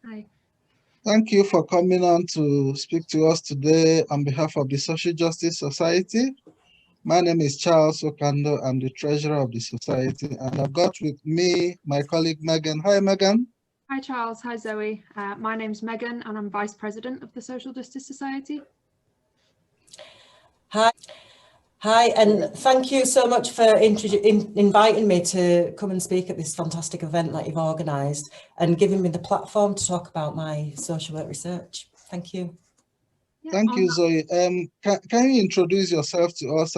Hi. Thank you for coming on to speak to us today on behalf of the Social Justice Society. My name is Charles Okando. I'm the treasurer of the society, and I've got with me my colleague Megan. Hi, Megan. Hi, Charles. Hi, Zoe. My name's Megan, and I'm vice president of the Social Justice Society. Hi, and thank you so much for inviting me to come and speak at this fantastic event that you've organised and giving me the platform to talk about my social work research. Thank you. Thank you, Zoe. Can you introduce yourself to us?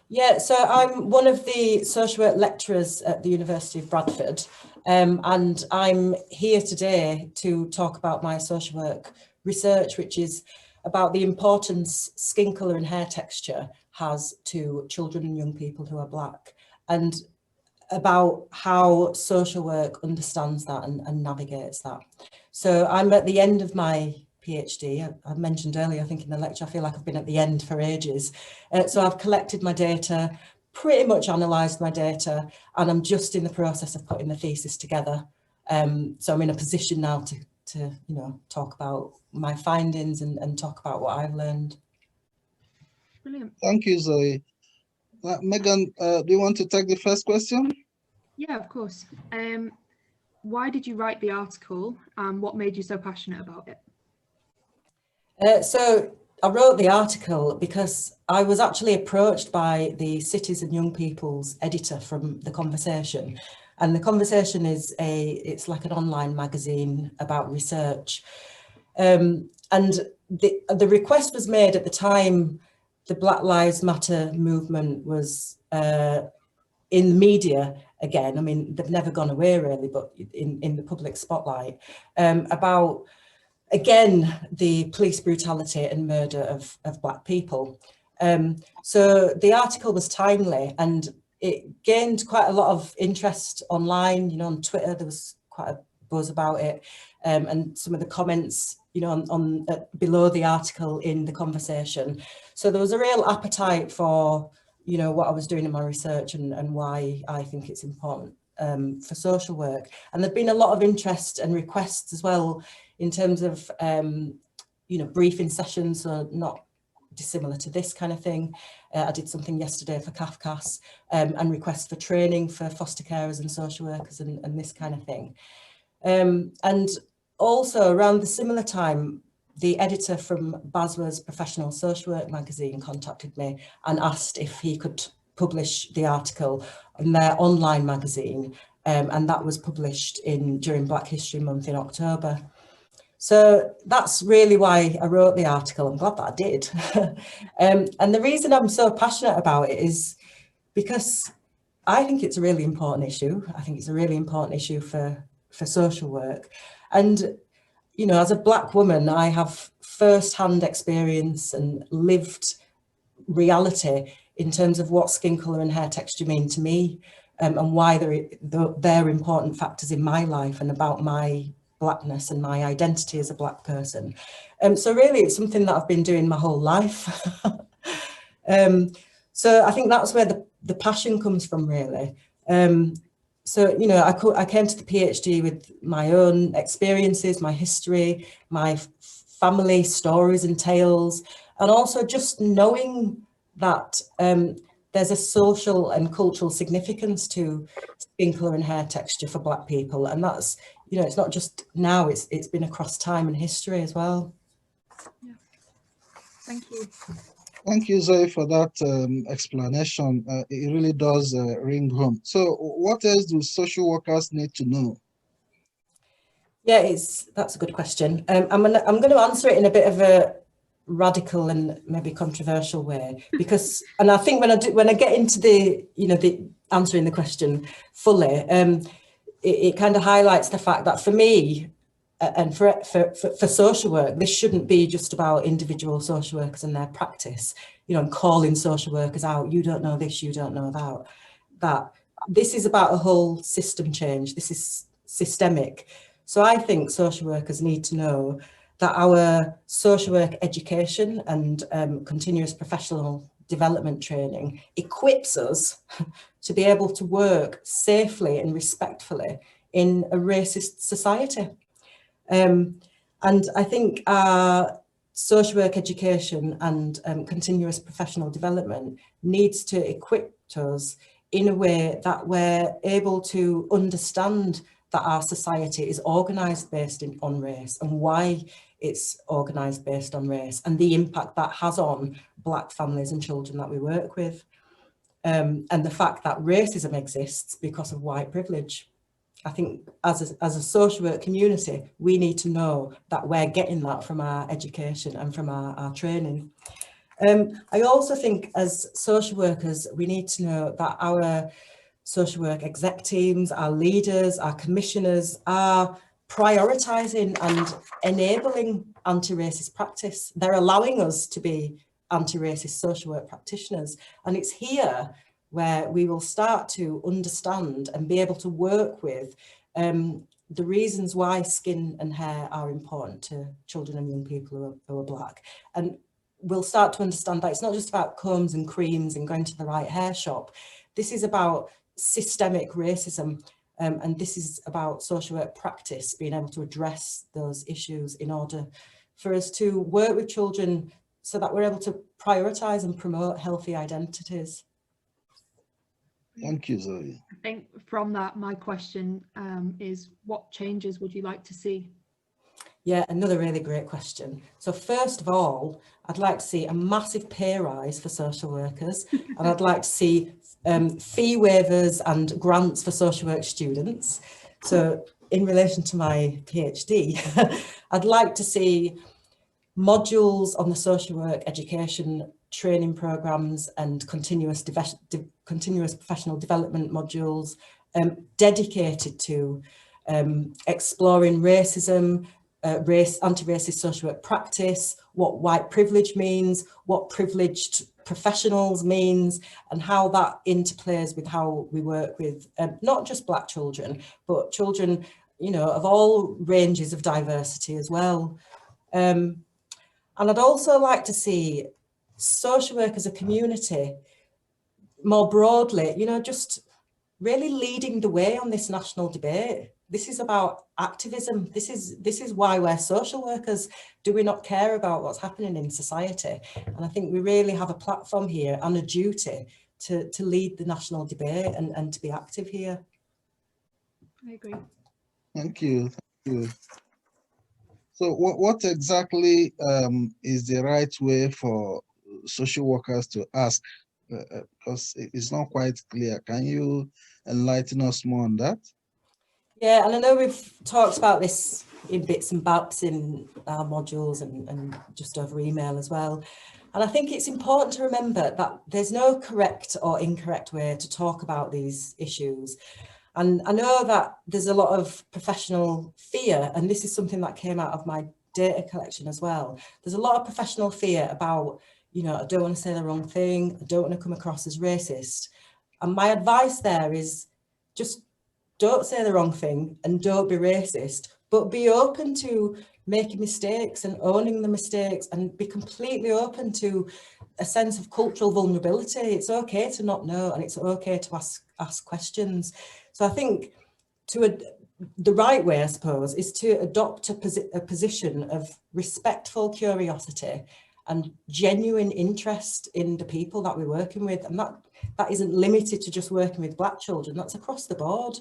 Yeah, so I'm one of the social work lecturers at the University of Bradford, and I'm here today to talk about my social work research, which is about the importance skin colour and hair texture has to children and young people who are Black, and about how social work understands that and navigates that. So I'm at the end of my PhD. I mentioned earlier, I think in the lecture, I feel like I've been at the end for ages. So I've collected my data, pretty much analysed my data, and I'm just in the process of putting the thesis together. So I'm in a position now to talk about my findings and talk about what I've learned. Brilliant. Thank you, Zoe. Megan, do you want to take the first question? Yeah, of course. Why did you write the article, and what made you so passionate about it? So I wrote the article because I was actually approached by the Cities and Young People's editor from The Conversation. And The Conversation is it's like an online magazine about research. And the request was made at the time the Black Lives Matter movement was in the media again. I mean, they've never gone away really, but in the public spotlight, about again, the police brutality and murder of Black people. So the article was timely and it gained quite a lot of interest online. On Twitter, there was quite a buzz about it. And some of the comments, on below the article in The Conversation. So there was a real appetite for, what I was doing in my research and why I think it's important for social work. And there'd been a lot of interest and requests as well in terms of, briefing sessions, so not dissimilar to this kind of thing. I did something yesterday for CAFCAS and requests for training for foster carers and social workers and this kind of thing. And also around the similar time, the editor from BASWA's Professional Social Work magazine contacted me and asked if he could publish the article in their online magazine. And that was published during Black History Month in October. So that's really why I wrote the article. I'm glad that I did. And the reason I'm so passionate about it is because I think it's a really important issue. I think it's a really important issue for social work. And, as a Black woman, I have first-hand experience and lived reality in terms of what skin colour and hair texture mean to me, and why they're important factors in my life and about my Blackness and my identity as a Black person. So really it's something that I've been doing my whole life. So I think that's where the passion comes from, really. So, I came to the PhD with my own experiences, my history, my family stories and tales, and also just knowing that there's a social and cultural significance to skin colour and hair texture for Black people. And that's, it's not just now, it's been across time and history as well. Yeah. Thank you. Thank you, Zoe, for that explanation. It really does ring home. So what else do social workers need to know? Yeah, that's a good question. I'm going to answer it in a bit of a radical and maybe controversial way, because, and I think when I get into the answering the question fully, it kind of highlights the fact that for me, and for social work, this shouldn't be just about individual social workers and their practice, and calling social workers out. You don't know this, you don't know that. This is about a whole system change. This is systemic. So I think social workers need to know that our social work education and continuous professional development training equips us to be able to work safely and respectfully in a racist society. And I think our social work education and continuous professional development needs to equip us in a way that we're able to understand that our society is organised based on race and why it's organised based on race and the impact that has on Black families and children that we work with. And the fact that racism exists because of white privilege. I think as a social work community, we need to know that we're getting that from our education and from our training. I also think as social workers, we need to know that our social work exec teams, our leaders, our commissioners are prioritising and enabling anti-racist practice. They're allowing us to be anti-racist social work practitioners. And it's here where we will start to understand and be able to work with the reasons why skin and hair are important to children and young people who are Black. And we'll start to understand that it's not just about combs and creams and going to the right hair shop. This is about systemic racism, and this is about social work practice, being able to address those issues in order for us to work with children so that we're able to prioritise and promote healthy identities. Thank you, Zoe. I think from that, my question is, what changes would you like to see? Yeah, another really great question. So first of all, I'd like to see a massive pay rise for social workers, and I'd like to see fee waivers and grants for social work students. So in relation to my PhD, I'd like to see modules on the social work education training programs and continuous professional development modules dedicated to exploring racism, anti-racist social work practice, what white privilege means, what privileged professionals means, and how that interplays with how we work with not just Black children, but children, you know, of all ranges of diversity as well. And I'd also like to see social work as a community more broadly, you know, just really leading the way on this national debate. This is about activism. This is why we're social workers. Do we not care about what's happening in society? And I think we really have a platform here and a duty to lead the national debate and to be active here. I agree. Thank you. Thank you. So what exactly is the right way for social workers to ask? Because it's not quite clear. Can you enlighten us more on that? Yeah, and I know we've talked about this in bits and bobs in our modules and just over email as well. And I think it's important to remember that there's no correct or incorrect way to talk about these issues. And I know that there's a lot of professional fear, and this is something that came out of my data collection as well. There's a lot of professional fear about, you know, I don't want to say the wrong thing, I don't want to come across as racist. And my advice there is just don't say the wrong thing and don't be racist, but be open to making mistakes and owning the mistakes and be completely open to a sense of cultural vulnerability. It's okay to not know, and it's okay to ask questions. So I think the right way, I suppose, is to adopt a position of respectful curiosity and genuine interest in the people that we're working with. And that isn't limited to just working with Black children, that's across the board.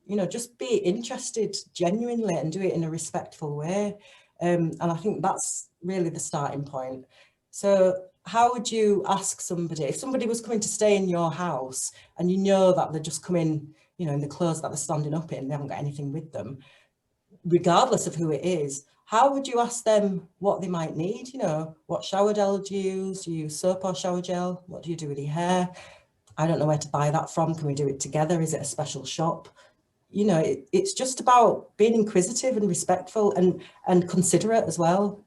You know, just be interested genuinely and do it in a respectful way. And I think that's really the starting point. So how would you ask somebody, if somebody was coming to stay in your house and you know that they're just coming, you know, in the clothes that they're standing up in, they haven't got anything with them, regardless of who it is, how would you ask them what they might need? You know, what shower gel do you use? Do you use soap or shower gel? What do you do with your hair? I don't know where to buy that from. Can we do it together? Is it a special shop? You know, it's just about being inquisitive and respectful and considerate as well.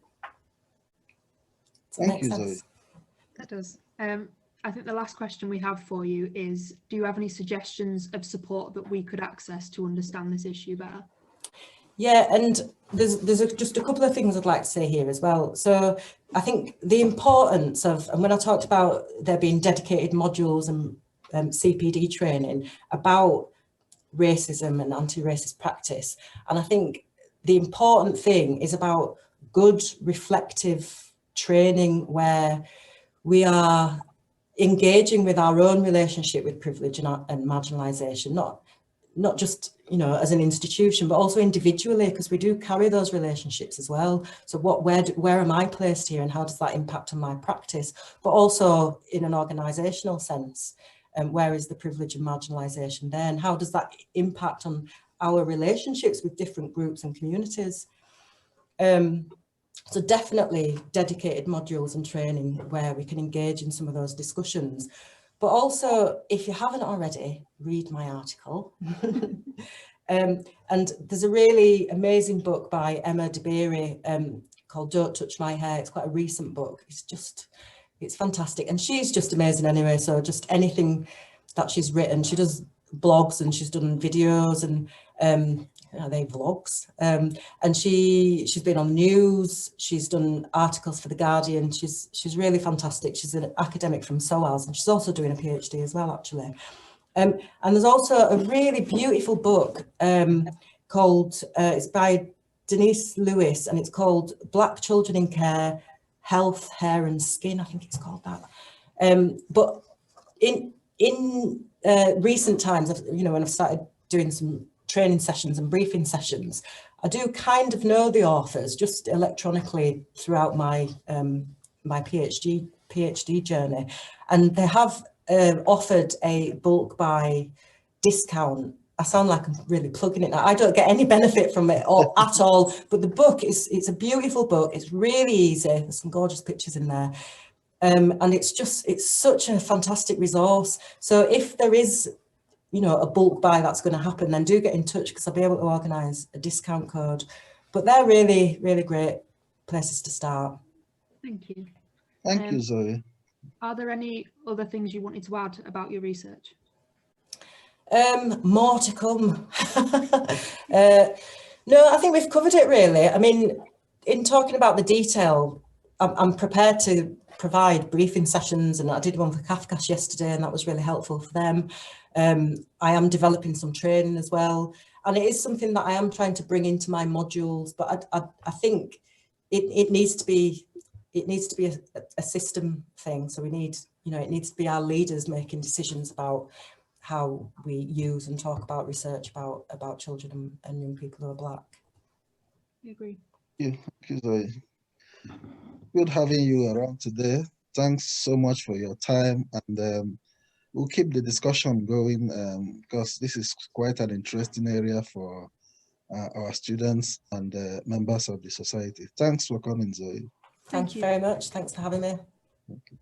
Does that make sense? That does. I think the last question we have for you is, do you have any suggestions of support that we could access to understand this issue better? Yeah, and there's just a couple of things I'd like to say here as well. So I think the importance of, and when I talked about there being dedicated modules and CPD training about racism and anti-racist practice, and I think the important thing is about good reflective training where we are engaging with our own relationship with privilege and marginalisation, not just, you know, as an institution, but also individually, because we do carry those relationships as well. So where am I placed here, and how does that impact on my practice? But also in an organisational sense, where is the privilege and marginalisation there, and how does that impact on our relationships with different groups and communities? So definitely dedicated modules and training where we can engage in some of those discussions. But also, if you haven't already, read my article. And there's a really amazing book by Emma DeBerry called Don't Touch My Hair. It's quite a recent book. It's fantastic. And she's just amazing anyway. So just anything that she's written, she does blogs and she's done videos and are they vlogs? And she's been on the news, she's done articles for The Guardian, she's really fantastic. She's an academic from SOAS and she's also doing a PhD as well, actually. And there's also a really beautiful book called, it's by Denise Lewis, and it's called Black Children in Care, Health, Hair and Skin, I think it's called that. But in recent times, you know, when I've started doing some training sessions and briefing sessions, I do kind of know the authors just electronically throughout my my PhD journey, and they have offered a bulk buy discount. I sound like I'm really plugging it now. I don't get any benefit from it at all, but the book it's a beautiful book. It's really easy. There's some gorgeous pictures in there. And it's such a fantastic resource. So if there is, you know, a bulk buy that's going to happen, then do get in touch because I'll be able to organise a discount code. But they're really, really great places to start. Thank you. Thank you, Zoe. Are there any other things you wanted to add about your research? More to come. No, I think we've covered it really. I mean, in talking about the detail, I'm prepared to provide briefing sessions, and I did one for Kafkas yesterday and that was really helpful for them. I am developing some training as well, and it is something that I am trying to bring into my modules, but I think it needs to be a system thing. So we need, you know, it needs to be our leaders making decisions about how we use and talk about research about children and young people who are Black. I agree. Thank you, Zoe. Good having you around today. Thanks so much for your time, and we'll keep the discussion going because this is quite an interesting area for our students and members of the society. Thanks for coming, Zoe. Thank you very much. Thanks for having me. Okay.